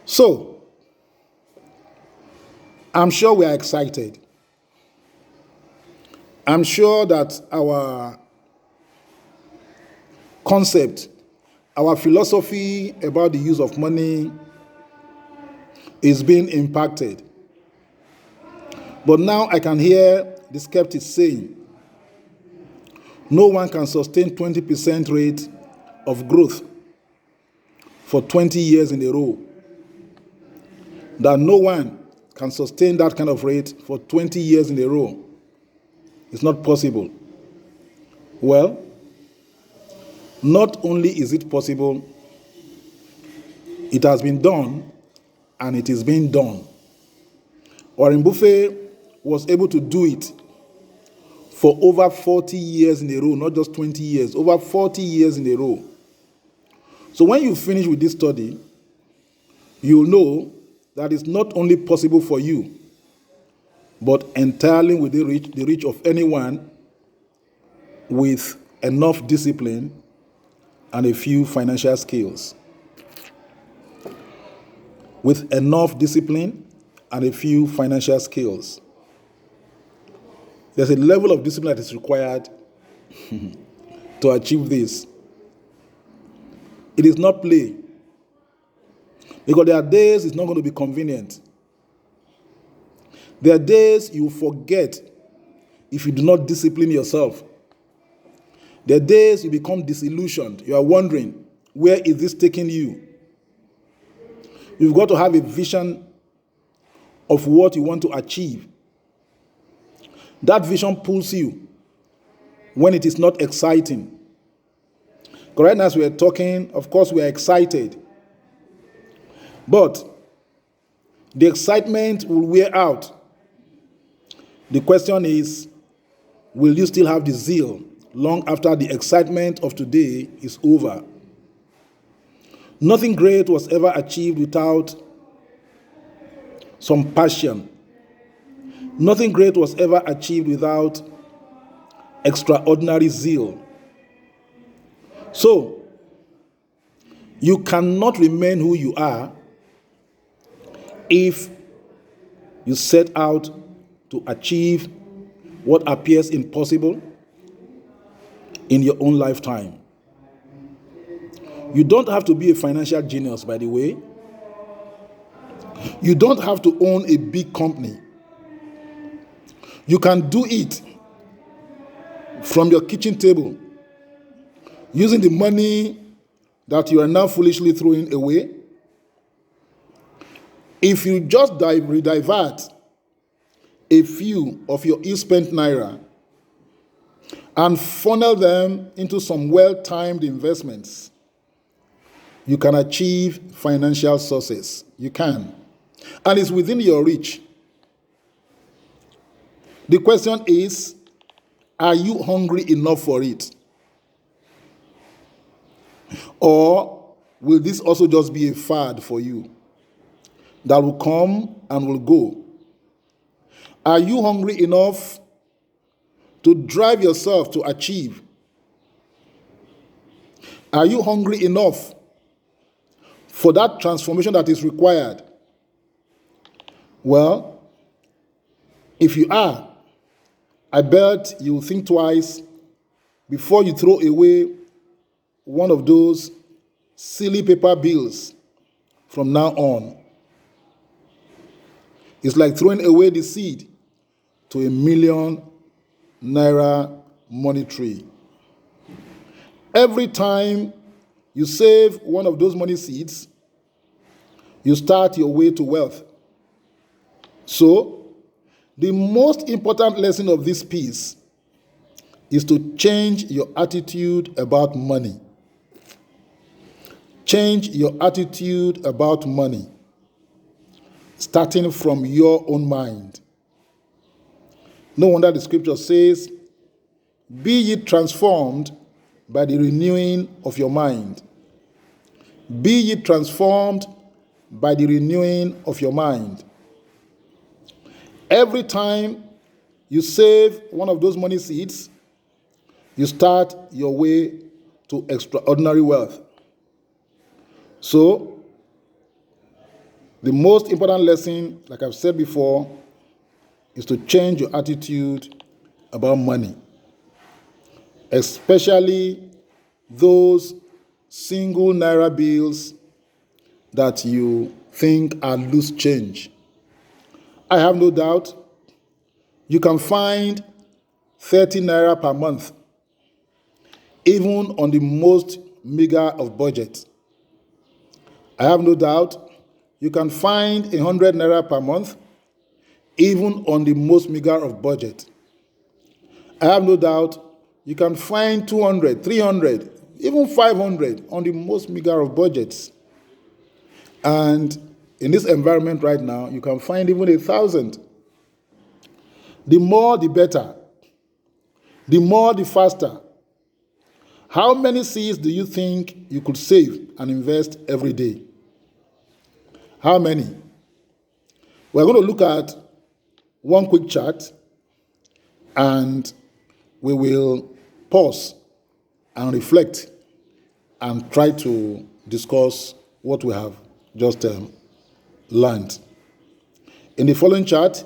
So, I'm sure we are excited. I'm sure that our concept, our philosophy about the use of money is being impacted. But now I can hear the skeptics saying, no one can sustain 20% rate of growth for 20 years in a row. That no one can sustain that kind of rate for 20 years in a row. It's not possible. Well, not only is it possible, it has been done, and it is being done. Warren Buffett was able to do it for over 40 years in a row, not just 20 years, over 40 years in a row. So when you finish with this study, you'll know that it's not only possible for you, but entirely within the reach of anyone with enough discipline and a few financial skills. With enough discipline and a few financial skills. There's a level of discipline that is required to achieve this. It is not play. Because there are days it's not going to be convenient. There are days you forget if you do not discipline yourself. There are days you become disillusioned. You are wondering, where is this taking you? You've got to have a vision of what you want to achieve. That vision pulls you when it is not exciting. Because right now as we are talking, of course we are excited. But the excitement will wear out. The question is, will you still have the zeal long after the excitement of today is over? Nothing great was ever achieved without some passion. Nothing great was ever achieved without extraordinary zeal. So, you cannot remain who you are if you set out to achieve what appears impossible in your own lifetime. You don't have to be a financial genius, by the way. You don't have to own a big company. You can do it from your kitchen table, using the money that you are now foolishly throwing away. If you just redivert a few of your ill-spent naira and funnel them into some well-timed investments, you can achieve financial success. You can. And it's within your reach. The question is, are you hungry enough for it? Or will this also just be a fad for you that will come and will go? Are you hungry enough to drive yourself to achieve? Are you hungry enough for that transformation that is required? Well, if you are, I bet you will think twice before you throw away one of those silly paper bills from now on. It's like throwing away the seed to a million naira money tree. Every time you save one of those money seeds, you start your way to wealth. So, the most important lesson of this piece is to change your attitude about money. Change your attitude about money, starting from your own mind. No wonder the scripture says, be ye transformed by the renewing of your mind. Be ye transformed by the renewing of your mind. Every time you save one of those money seeds, you start your way to extraordinary wealth. So, The most important lesson, like I've said before, is to change your attitude about money, especially those single naira bills that you think are loose change. I have no doubt you can find 30 naira per month, even on the most meager of budgets. I have no doubt you can find 100 naira per month, even on the most meager of budget. I have no doubt you can find 200, 300, even 500 on the most meager of budgets. And in this environment right now, you can find even 1,000. The more, the better. The more, the faster. How many seeds do you think you could save and invest every day? How many? We're going to look at one quick chart, and we will pause and reflect and try to discuss what we have just learned. In the following chart,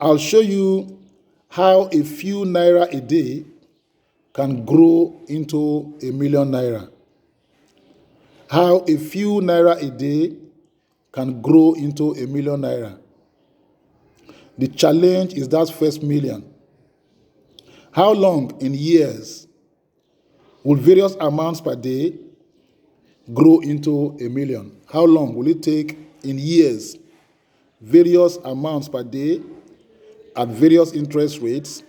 I'll show you how a few naira a day can grow into 1,000,000 naira. How a few naira a day can grow into 1,000,000 naira. The challenge is that first million. How long in years will various amounts per day grow into 1,000,000? How long will it take in years, various amounts per day at various interest rates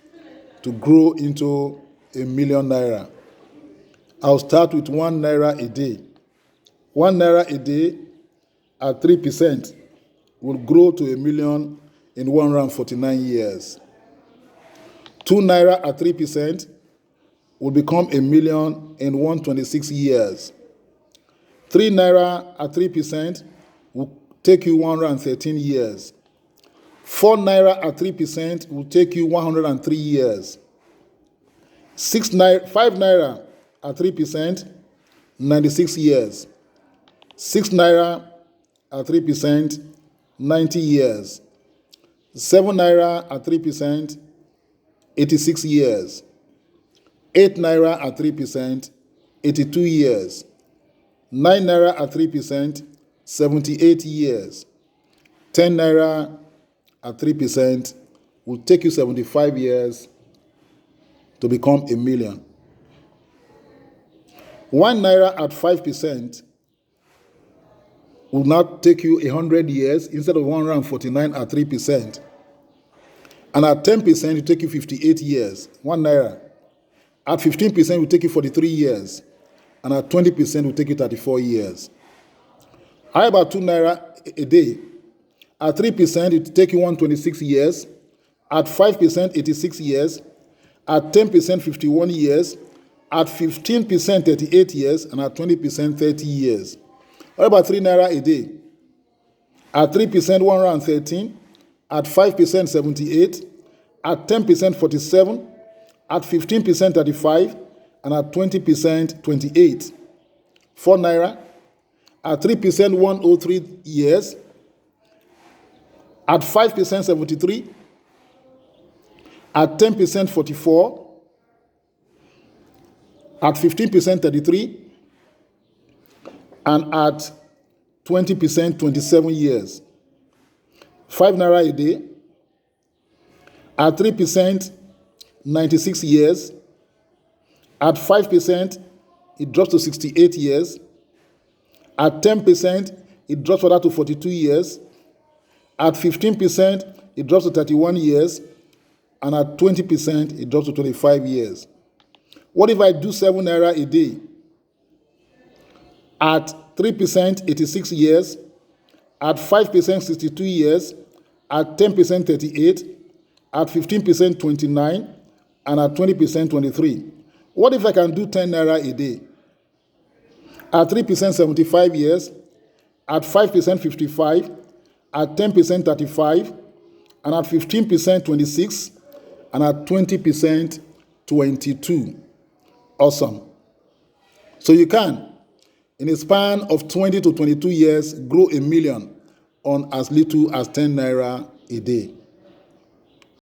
to grow into 1,000,000 naira? I'll start with 1 naira a day. 1 naira a day at 3% will grow to 1,000,000 in 149 years. 2 naira at 3% will become 1,000,000 in 126 years. 3 naira at 3% will take you 113 years. 4 naira at 3% will take you 103 years. 5 naira at 3%, 96 years. 6 naira at 3%, 90 years. 7 naira at 3%, 86 years. 8 naira at 3%, 82 years. 9 naira at 3%, 78 years. 10 naira at 3% will take you 75 years to become 1,000,000. 1 naira at 5% will now take you 100 years instead of 149 at 3%. And at 10%, it will take you 58 years. 1 naira. At 15%, it will take you 43 years. And at 20%, it will take you 34 years. How about 2 naira a day? At 3%, it will take you 126 years. At 5%, 86 years. At 10%, 51 years. At 15%, 38 years. And at 20%, 30 years. What about 3 naira a day? At 3%, 113. At 5%, 78. At 10%, 47. At 15%, 35. And at 20%, 28. 4 naira. At 3%, 103 years. At 5%, 73. At 10%, 44. At 15%, 33. And at 20%, 27 years. 5 naira a day. At 3%, 96 years. At 5%, it drops to 68 years. At 10%, it drops further to 42 years. At 15%, it drops to 31 years. And at 20%, it drops to 25 years. What if I do 7 naira a day? At 3%, 86 years. At 5%, 62 years. At 10%, 38. At 15%, 29. And at 20%, 23. What if I can do 10 naira a day? At 3%, 75 years. At 5%, 55. At 10%, 35. And at 15%, 26. And at 20%, 22. Awesome. So you can, in a span of 20 to 22 years, grow 1,000,000 on as little as 10 naira a day.